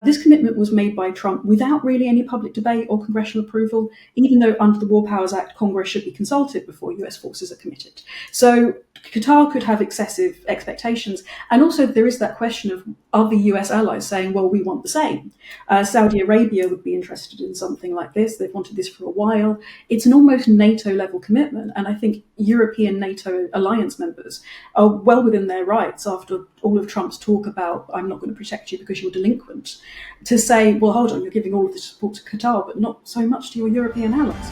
This commitment was made by Trump without really any public debate or congressional approval, even though under the War Powers Act, Congress should be consulted before US forces are committed. So Qatar could have excessive expectations. And also there is that question of other US allies saying, well, we want the same. Saudi Arabia would be interested in something like this. They've wanted this for a while. It's an almost NATO level commitment. And I think European NATO alliance members are well within their rights after all of Trump's talk about, I'm not going to protect you because you're delinquent, to say, well, hold on, you're giving all of the support to Qatar, but not so much to your European allies.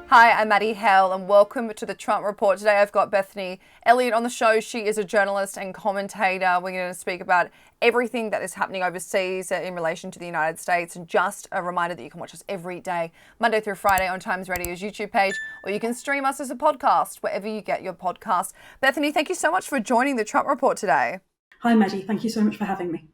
Hi, I'm Maddie, Hale, and welcome to the Trump Report. Today I've got Bethany Elliot on the show. She is a journalist and commentator. We're going to speak about everything that is happening overseas in relation to the United States. And just a reminder that you can watch us every day, Monday through Friday on Times Radio's YouTube page, or you can stream us as a podcast wherever you get your podcasts. Bethany, thank you so much for joining the Trump Report today. Hi, Maddie. Thank you so much for having me.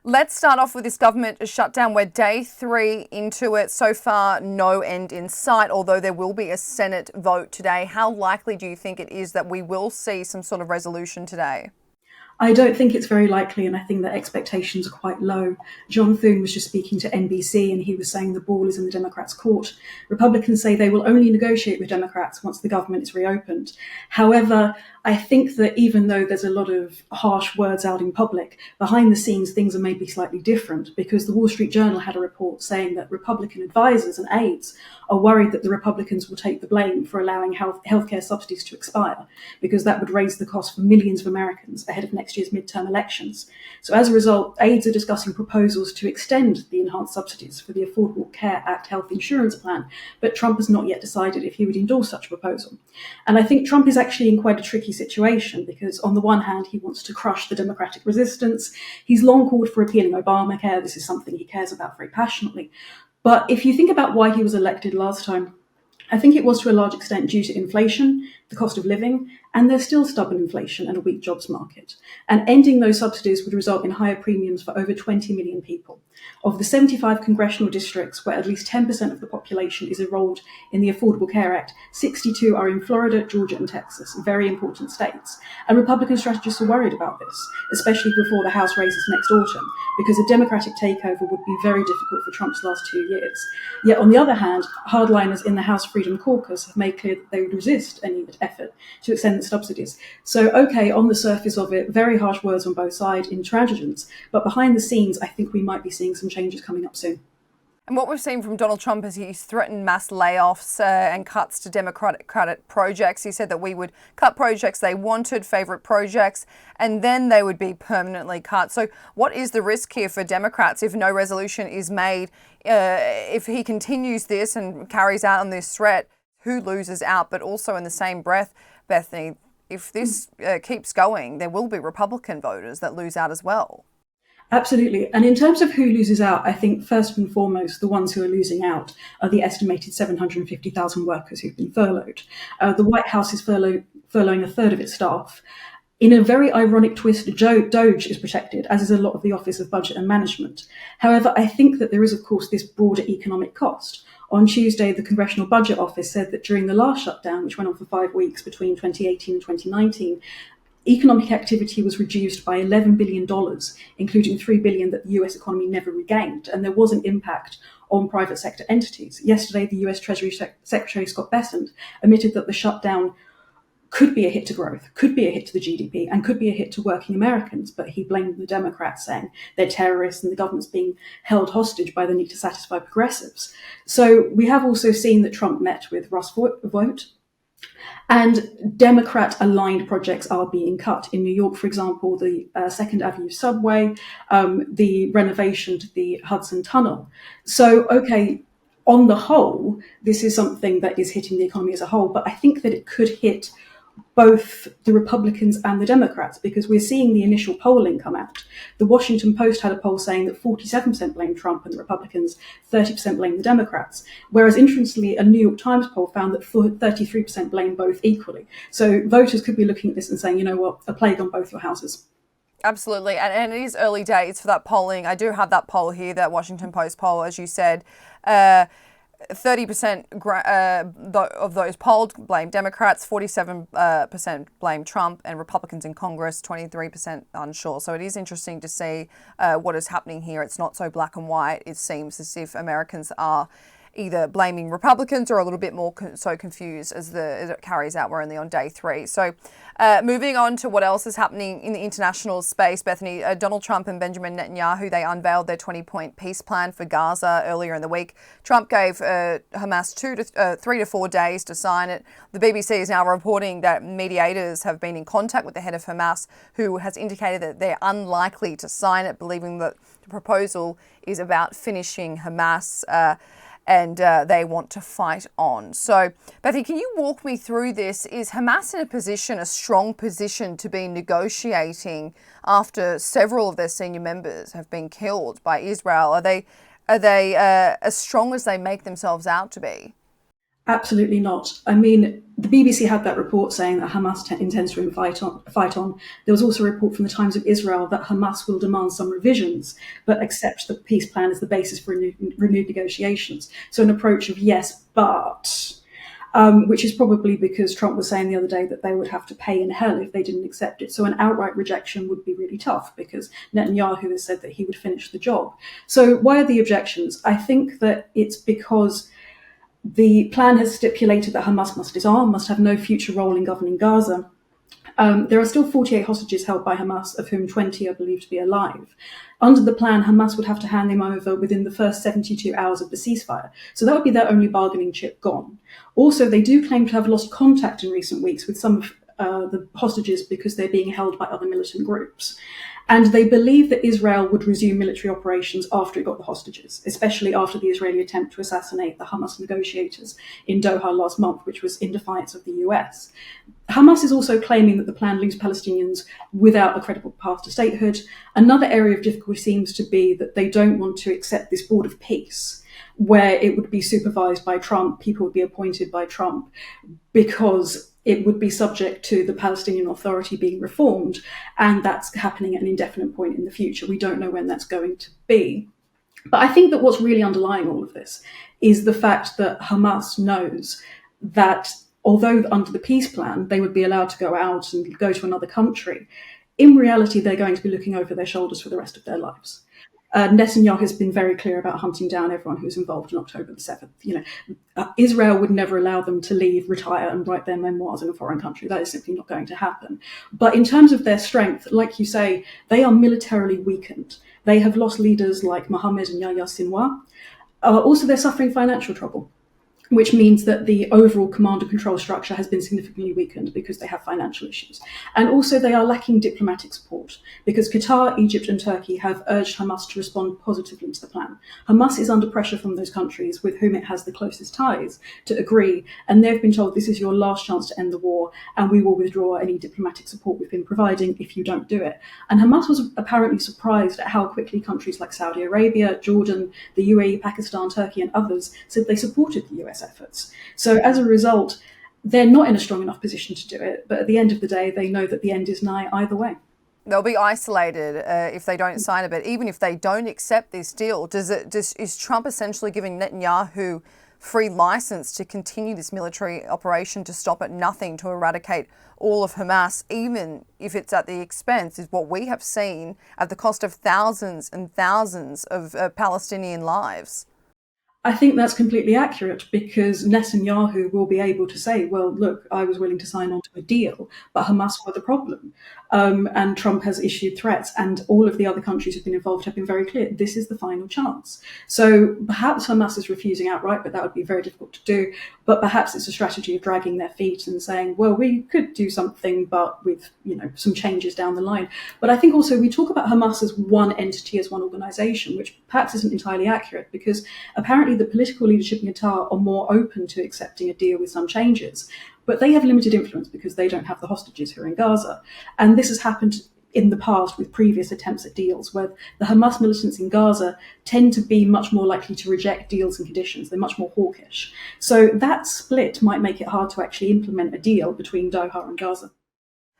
Let's start off with this government shutdown. We're day 3 into it. So far, no end in sight, although there will be a Senate vote today. How likely do you think it is that we will see some sort of resolution today? I don't think it's very likely, and I think that expectations are quite low. John Thune was just speaking to NBC, and he was saying the ball is in the Democrats' court. Republicans say they will only negotiate with Democrats once the government is reopened. However, I think that even though there's a lot of harsh words out in public, behind the scenes things are maybe slightly different, because the Wall Street Journal had a report saying that Republican advisors and aides are worried that the Republicans will take the blame for allowing healthcare subsidies to expire, because that would raise the cost for millions of Americans ahead of next year's midterm elections. So as a result, aides are discussing proposals to extend the enhanced subsidies for the Affordable Care Act health insurance plan, but Trump has not yet decided if he would endorse such a proposal. And I think Trump is actually in quite a tricky situation, because on the one hand, he wants to crush the Democratic resistance. He's long called for repealing Obamacare. This is something he cares about very passionately. But if you think about why he was elected last time, I think it was to a large extent due to inflation, the cost of living, and there's still stubborn inflation and a weak jobs market. And ending those subsidies would result in higher premiums for over 20 million people. Of the 75 congressional districts where at least 10% of the population is enrolled in the Affordable Care Act, 62 are in Florida, Georgia, and Texas, very important states. And Republican strategists are worried about this, especially before the House races next autumn, because a Democratic takeover would be very difficult for Trump's last 2 years. Yet on the other hand, hardliners in the House Freedom Caucus have made clear that they would resist any effort to extend the subsidies. So, okay, on the surface of it, very harsh words on both sides, intransigence, but behind the scenes, I think we might be seeing some changes coming up soon. And what we've seen from Donald Trump is he's threatened mass layoffs and cuts to Democratic projects. He said that we would cut projects they wanted, favourite projects, and then they would be permanently cut. So what is the risk here for Democrats if no resolution is made? If he continues this and carries out on this threat, who loses out? But also in the same breath, Bethany, if this keeps going, there will be Republican voters that lose out as well. Absolutely. And in terms of who loses out, I think first and foremost, the ones who are losing out are the estimated 750,000 workers who've been furloughed. The White House is furloughing a third of its staff. In a very ironic twist, DOGE is protected, as is a lot of the Office of Budget and Management. However, I think that there is, of course, this broader economic cost. On Tuesday, the Congressional Budget Office said that during the last shutdown, which went on for 5 weeks between 2018 and 2019, economic activity was reduced by $11 billion, including $3 billion that the US economy never regained. And there was an impact on private sector entities. Yesterday, the US Treasury Secretary Scott Bessent admitted that the shutdown could be a hit to growth, could be a hit to the GDP, and could be a hit to working Americans. But he blamed the Democrats, saying they're terrorists and the government's being held hostage by the need to satisfy progressives. So we have also seen that Trump met with Russ Vought, and Democrat-aligned projects are being cut. In New York, for example, the 2nd Avenue subway, the renovation to the Hudson Tunnel. So, okay, on the whole, this is something that is hitting the economy as a whole, but I think that it could hit both the Republicans and the Democrats, because we're seeing the initial polling come out. The Washington Post had a poll saying that 47% blame Trump and the Republicans, 30% blame the Democrats. Whereas interestingly, a New York Times poll found that 33% blame both equally. So voters could be looking at this and saying, you know what, a plague on both your houses. Absolutely. And it is early days for that polling. I do have that poll here, that Washington Post poll, as you said. 30% of those polled blame Democrats, 47% blame Trump, and Republicans in Congress, 23% unsure. So it is interesting to see what is happening here. It's not so black and white. It seems as if Americans are either blaming Republicans or a little bit more so confused as it carries out. We're only on day 3. So moving on to what else is happening in the international space, Bethany, Donald Trump and Benjamin Netanyahu, they unveiled their 20-point peace plan for Gaza earlier in the week. Trump gave Hamas 3 to 4 days to sign it. The BBC is now reporting that mediators have been in contact with the head of Hamas, who has indicated that they're unlikely to sign it, believing that the proposal is about finishing Hamas and they want to fight on. So, Bethy, can you walk me through this? Is Hamas in a strong position to be negotiating after several of their senior members have been killed by Israel? Are they as strong as they make themselves out to be? Absolutely not. I mean, the BBC had that report saying that Hamas intends to fight on. There was also a report from the Times of Israel that Hamas will demand some revisions, but accept the peace plan as the basis for renewed negotiations. So an approach of yes, but, which is probably because Trump was saying the other day that they would have to pay in hell if they didn't accept it. So an outright rejection would be really tough because Netanyahu has said that he would finish the job. So why are the objections? I think that it's because the plan has stipulated that Hamas must disarm, must have no future role in governing Gaza. There are still 48 hostages held by Hamas, of whom 20 are believed to be alive. Under the plan, Hamas would have to hand them over within the first 72 hours of the ceasefire. So that would be their only bargaining chip gone. Also, they do claim to have lost contact in recent weeks with some of the hostages because they're being held by other militant groups. And they believe that Israel would resume military operations after it got the hostages, especially after the Israeli attempt to assassinate the Hamas negotiators in Doha last month, which was in defiance of the US. Hamas is also claiming that the plan leaves Palestinians without a credible path to statehood. Another area of difficulty seems to be that they don't want to accept this board of peace, where it would be supervised by Trump, people would be appointed by Trump, because it would be subject to the Palestinian Authority being reformed, and that's happening at an indefinite point in the future. We don't know when that's going to be. But I think that what's really underlying all of this is the fact that Hamas knows that although under the peace plan they would be allowed to go out and go to another country, in reality they're going to be looking over their shoulders for the rest of their lives. Netanyahu has been very clear about hunting down everyone who's involved in October the 7th. Israel would never allow them to leave, retire, and write their memoirs in a foreign country. That is simply not going to happen. But in terms of their strength, like you say, they are militarily weakened. They have lost leaders like Mohammed and Yahya Sinwar. Also, they're suffering financial trouble, which means that the overall command and control structure has been significantly weakened because they have financial issues. And also they are lacking diplomatic support because Qatar, Egypt and Turkey have urged Hamas to respond positively to the plan. Hamas is under pressure from those countries with whom it has the closest ties to agree, and they've been told this is your last chance to end the war and we will withdraw any diplomatic support we've been providing if you don't do it. And Hamas was apparently surprised at how quickly countries like Saudi Arabia, Jordan, the UAE, Pakistan, Turkey and others said they supported the US efforts. So as a result, they're not in a strong enough position to do it, but at the end of the day, they know that the end is nigh either way. They'll be isolated if they don't sign it, but even if they don't accept this deal, is Trump essentially giving Netanyahu free license to continue this military operation to stop at nothing to eradicate all of Hamas, even if it's at the expense, is what we have seen, at the cost of thousands and thousands of Palestinian lives? I think that's completely accurate because Netanyahu will be able to say, well, look, I was willing to sign on to a deal, but Hamas were the problem. And Trump has issued threats, and all of the other countries who've been involved have been very clear. This is the final chance. So perhaps Hamas is refusing outright, but that would be very difficult to do. But perhaps it's a strategy of dragging their feet and saying, well, we could do something, but with, some changes down the line. But I think also we talk about Hamas as one entity, as one organization, which perhaps isn't entirely accurate because apparently the political leadership in Qatar are more open to accepting a deal with some changes, but they have limited influence because they don't have the hostages who are in Gaza. And this has happened in the past with previous attempts at deals where the Hamas militants in Gaza tend to be much more likely to reject deals and conditions. They're much more hawkish. So that split might make it hard to actually implement a deal between Doha and Gaza.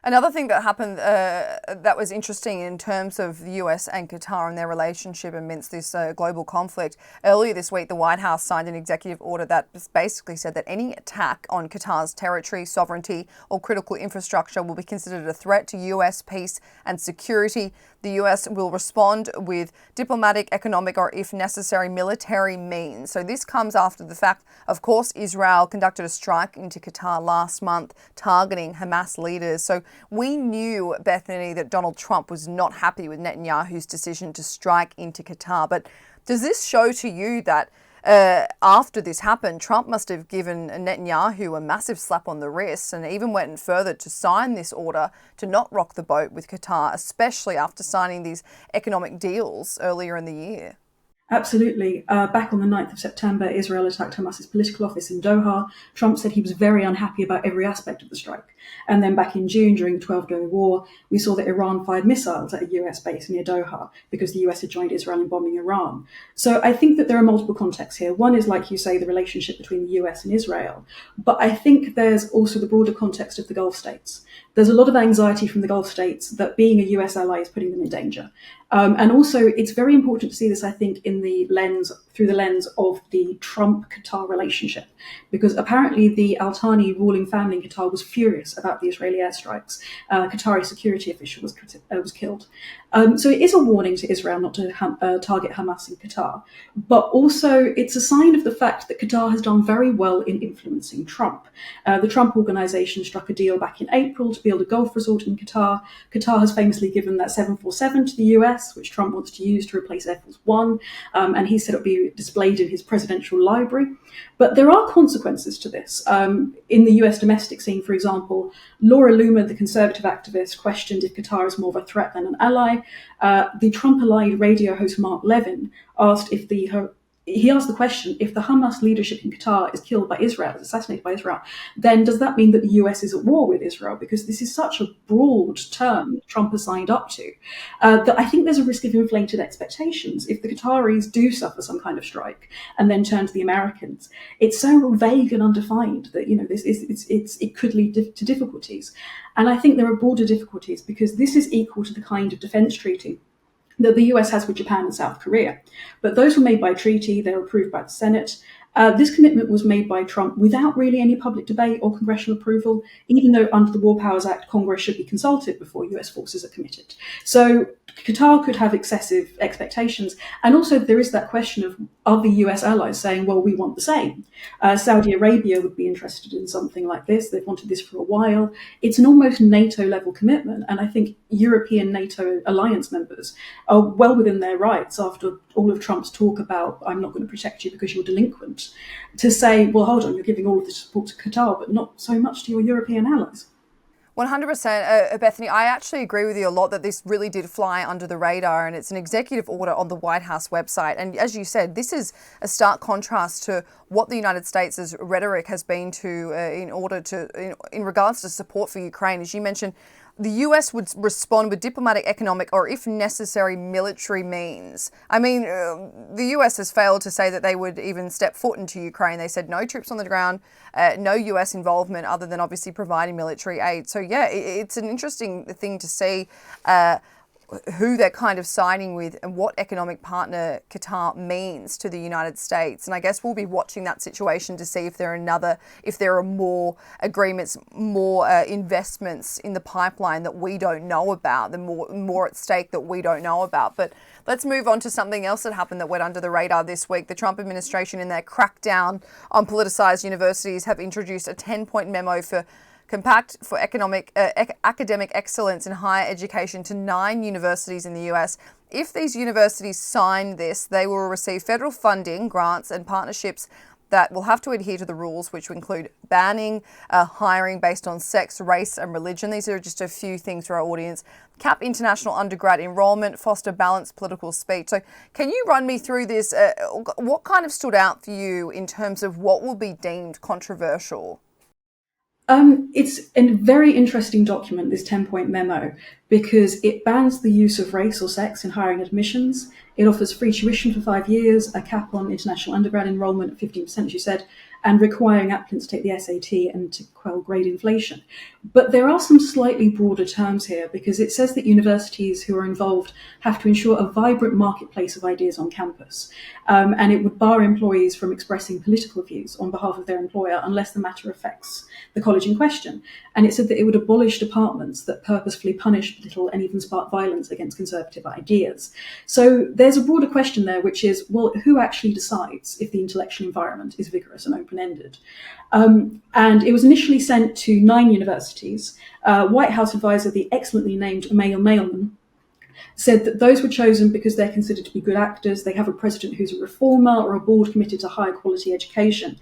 Another thing that happened that was interesting in terms of the US and Qatar and their relationship amidst this global conflict. Earlier this week, the White House signed an executive order that basically said that any attack on Qatar's territory, sovereignty, or critical infrastructure will be considered a threat to US peace and security. The US will respond with diplomatic, economic, or if necessary, military means. So this comes after the fact, of course, Israel conducted a strike into Qatar last month, targeting Hamas leaders. So we knew, Bethany, that Donald Trump was not happy with Netanyahu's decision to strike into Qatar. But does this show to you that after this happened, Trump must have given Netanyahu a massive slap on the wrist and even went further to sign this order to not rock the boat with Qatar, especially after signing these economic deals earlier in the year? Absolutely. Back on the 9th of September, Israel attacked Hamas's political office in Doha. Trump said he was very unhappy about every aspect of the strike. And then back in June, during the 12-day war, we saw that Iran fired missiles at a US base near Doha because the US had joined Israel in bombing Iran. So I think that there are multiple contexts here. One is, like you say, the relationship between the US and Israel. But I think there's also the broader context of the Gulf states. There's a lot of anxiety from the Gulf states that being a US ally is putting them in danger. And also, it's very important to see this, I think, through the lens of the Trump-Qatar relationship, because apparently the Al-Thani ruling family in Qatar was furious about the Israeli airstrikes. A Qatari security official was killed. So it is a warning to Israel not to target Hamas in Qatar, but also it's a sign of the fact that Qatar has done very well in influencing Trump. The Trump organization struck a deal back in April to build a golf resort in Qatar. Qatar has famously given that 747 to the US, which Trump wants to use to replace Air Force One, and he said it would be displayed in his presidential library. But there are consequences to this. In the US domestic scene, for example, Laura Loomer, the conservative activist, questioned if Qatar is more of a threat than an ally. The Trump-allied radio host Mark Levin asked he asked the question, if the Hamas leadership in Qatar is killed by Israel, is assassinated by Israel, then does that mean that the US is at war with Israel? Because this is such a broad term that Trump has signed up to, that I think there's a risk of inflated expectations. If the Qataris do suffer some kind of strike and then turn to the Americans, it's so vague and undefined that, it could lead to difficulties. And I think there are broader difficulties because this is equal to the kind of defense treaty that the US has with Japan and South Korea. But those were made by treaty, they were approved by the Senate. This commitment was made by Trump without really any public debate or congressional approval, even though under the War Powers Act, Congress should be consulted before US forces are committed. So Qatar could have excessive expectations. And also there is that question of other US allies saying, well, we want the same. Saudi Arabia would be interested in something like this. They've wanted this for a while. It's an almost NATO-level commitment. And I think European NATO alliance members are well within their rights after all of Trump's talk about, I'm not going to protect you because you're delinquent, to say, well, hold on, you're giving all of the support to Qatar, but not so much to your European allies. 100%, Bethany, I actually agree with you a lot that this really did fly under the radar, and it's an executive order on the White House website. And as you said, this is a stark contrast to what the United States' rhetoric has been in regards to support for Ukraine. As you mentioned, the US would respond with diplomatic, economic, or if necessary, military means. I mean, the US has failed to say that they would even step foot into Ukraine. They said no troops on the ground, no US involvement other than obviously providing military aid. So yeah, it's an interesting thing to see who they're kind of siding with and what economic partner Qatar means to the United States. And I guess we'll be watching that situation to see if there are more agreements, more investments in the pipeline that we don't know about, the more at stake that we don't know about. But let's move on to something else that happened that went under the radar this week. The Trump administration, in their crackdown on politicized universities, have introduced a 10-point memo for compact for academic excellence in higher education to 9 universities in the US. If these universities sign this, they will receive federal funding, grants and partnerships that will have to adhere to the rules, which will include banning hiring based on sex, race and religion. These are just a few things for our audience. Cap international undergrad enrollment, foster balanced political speech. So can you run me through this? What kind of stood out for you in terms of what will be deemed controversial? It's a very interesting document, this 10-point memo, because it bans the use of race or sex in hiring admissions. It offers free tuition for 5 years, a cap on international undergrad enrollment at 15%, as you said, and requiring applicants to take the SAT and to quell grade inflation. But there are some slightly broader terms here, because it says that universities who are involved have to ensure a vibrant marketplace of ideas on campus. And it would bar employees from expressing political views on behalf of their employer unless the matter affects the college in question. And it said that it would abolish departments that purposefully punish, belittle, and even spark violence against conservative ideas. So there's a broader question there, which is, well, who actually decides if the intellectual environment is vigorous and open-ended? And it was initially sent to 9 universities. White House advisor, the excellently named Mayor Mailman, said that those were chosen because they're considered to be good actors, they have a president who's a reformer, or a board committed to higher quality education.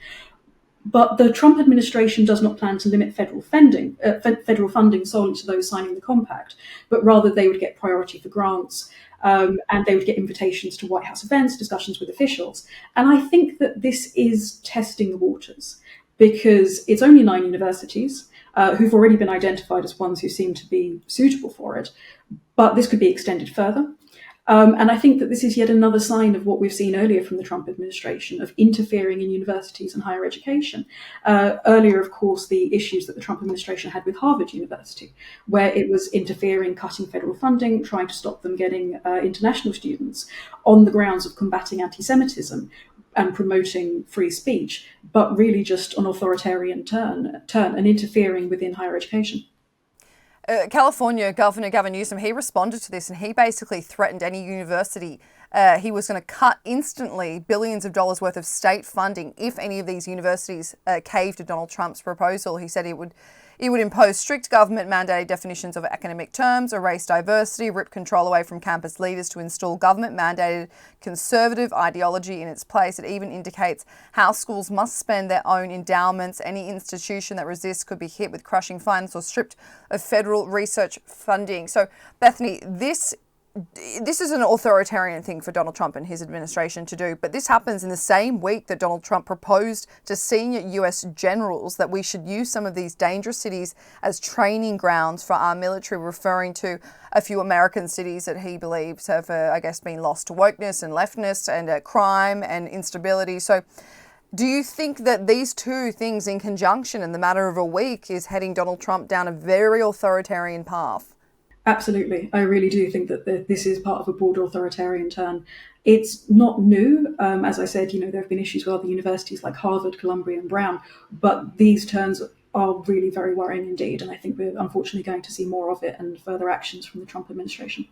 But the Trump administration does not plan to limit federal funding solely to those signing the compact, but rather they would get priority for grants, and they would get invitations to White House events, discussions with officials. And I think that this is testing the waters, because it's only 9 universities who've already been identified as ones who seem to be suitable for it, but this could be extended further. And I think that this is yet another sign of what we've seen earlier from the Trump administration of interfering in universities and higher education. Earlier, of course, the issues that the Trump administration had with Harvard University, where it was interfering, cutting federal funding, trying to stop them getting international students on the grounds of combating anti-Semitism and promoting free speech, but really just an authoritarian turn and interfering within higher education. California Governor Gavin Newsom, he responded to this and he basically threatened any university. He was going to cut instantly billions of dollars worth of state funding if any of these universities caved to Donald Trump's proposal. He said it would impose strict government-mandated definitions of academic terms, erase diversity, rip control away from campus leaders to install government-mandated conservative ideology in its place. It even indicates how schools must spend their own endowments. Any institution that resists could be hit with crushing fines or stripped of federal research funding. So, Bethany, this is an authoritarian thing for Donald Trump and his administration to do, but this happens in the same week that Donald Trump proposed to senior US generals that we should use some of these dangerous cities as training grounds for our military, referring to a few American cities that he believes have, been lost to wokeness and leftness and crime and instability. So do you think that these two things in conjunction in the matter of a week is heading Donald Trump down a very authoritarian path? Absolutely. I really do think that this is part of a broad authoritarian turn. It's not new. As I said, there have been issues with other universities like Harvard, Columbia, and Brown, but these turns are really very worrying indeed. And I think we're unfortunately going to see more of it and further actions from the Trump administration.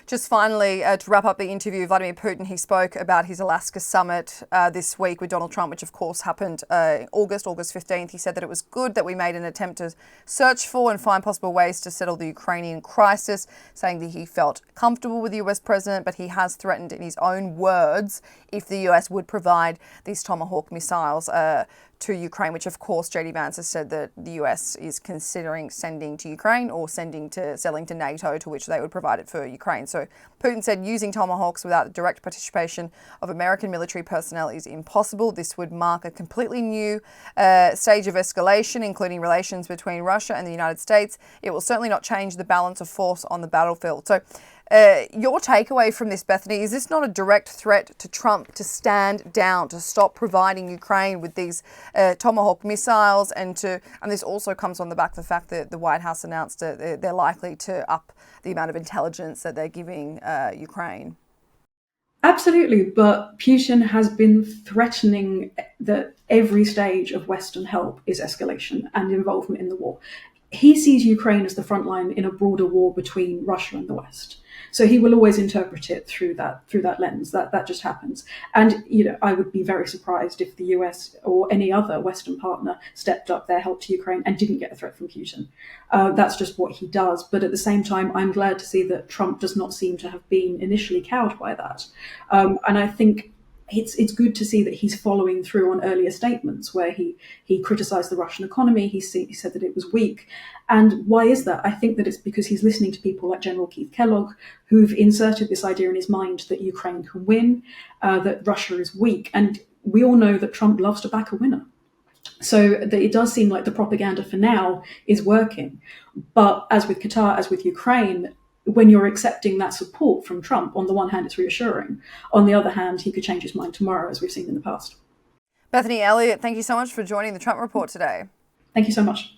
Just finally, to wrap up the interview, Vladimir Putin, he spoke about his Alaska summit this week with Donald Trump, which of course happened August 15th. He said that it was good that we made an attempt to search for and find possible ways to settle the Ukrainian crisis, saying that he felt comfortable with the US president, but he has threatened in his own words if the US would provide these Tomahawk missiles to Ukraine, which of course JD Vance has said that the US is considering sending to Ukraine or selling to NATO, to which they would provide it for Ukraine. So Putin said using Tomahawks without the direct participation of American military personnel is impossible. This would mark a completely new stage of escalation, including relations between Russia and the United States. It will certainly not change the balance of force on the battlefield. So your takeaway from this, Bethany, is this not a direct threat to Trump to stand down, to stop providing Ukraine with these Tomahawk missiles, and this also comes on the back of the fact that the White House announced that they're likely to up the amount of intelligence that they're giving Ukraine? Absolutely, but Putin has been threatening that every stage of Western help is escalation and involvement in the war. He sees Ukraine as the front line in a broader war between Russia and the West. So he will always interpret it through that lens. That just happens. And I would be very surprised if the US or any other Western partner stepped up their help to Ukraine and didn't get a threat from Putin. That's just what he does. But at the same time, I'm glad to see that Trump does not seem to have been initially cowed by that. And I think it's good to see that he's following through on earlier statements where he criticized the Russian economy. He said that it was weak. And why is that? I think that it's because he's listening to people like General Keith Kellogg, who've inserted this idea in his mind that Ukraine can win, that Russia is weak. And we all know that Trump loves to back a winner. So it does seem like the propaganda for now is working. But as with Qatar, as with Ukraine, when you're accepting that support from Trump, on the one hand, it's reassuring. On the other hand, he could change his mind tomorrow, as we've seen in the past. Bethany Elliot, thank you so much for joining the Trump Report today. Thank you so much.